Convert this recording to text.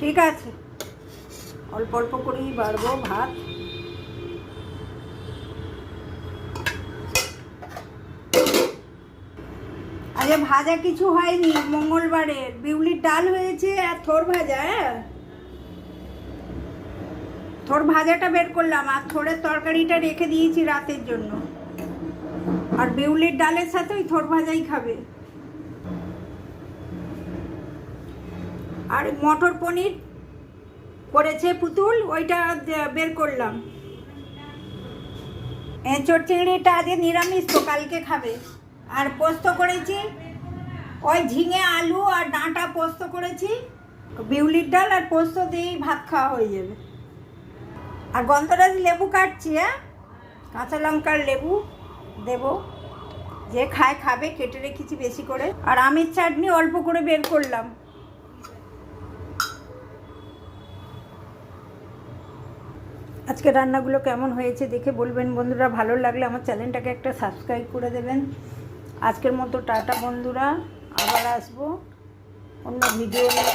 ঠিক আছে, অল্প অল্প করেই বাড়বো ভাত। আরে ভাজা কিছু হয়নি, মঙ্গলবারের বিউলির ডাল হয়েছে আর থোর ভাজা। হ্যাঁ, থোর ভাজাটা বের করলাম আর থোরের তরকারিটা রেখে দিয়েছি রাতের জন্য। আর বিউলির ডালের সাথে ওই থোর ভাজাই খাবে। আর মটর পনির করেছে পুতুল, ওইটা বের করলাম। এঁচোড় চিংড়িটা আজকে নিরামিষ, তো কালকে খাবে। আর পোস্ত করেছি, ওই ঝিঙে আলু আর ডাঁটা পোস্ত করেছি। বিউলির ডাল আর পোস্ত দিয়েই ভাত খাওয়া হয়ে যাবে। আর গন্ধরাজ লেবু কাটছি। হ্যাঁ, কাঁচা লঙ্কার লেবু দেবো, যে খায় খাবে, কেটে রেখেছি বেশি করে। আর আমের চাটনি অল্প করে বের করলাম। আজকে রান্নাগুলো কেমন হয়েছে দেখে বলবেন বন্ধুরা। ভালো লাগলে আমার চ্যানেলটাকে একটা সাবস্ক্রাইব করে দেবেন। আজকের মতো টাটা বন্ধুরা, আবার আসবো অন্য ভিডিও নিয়ে।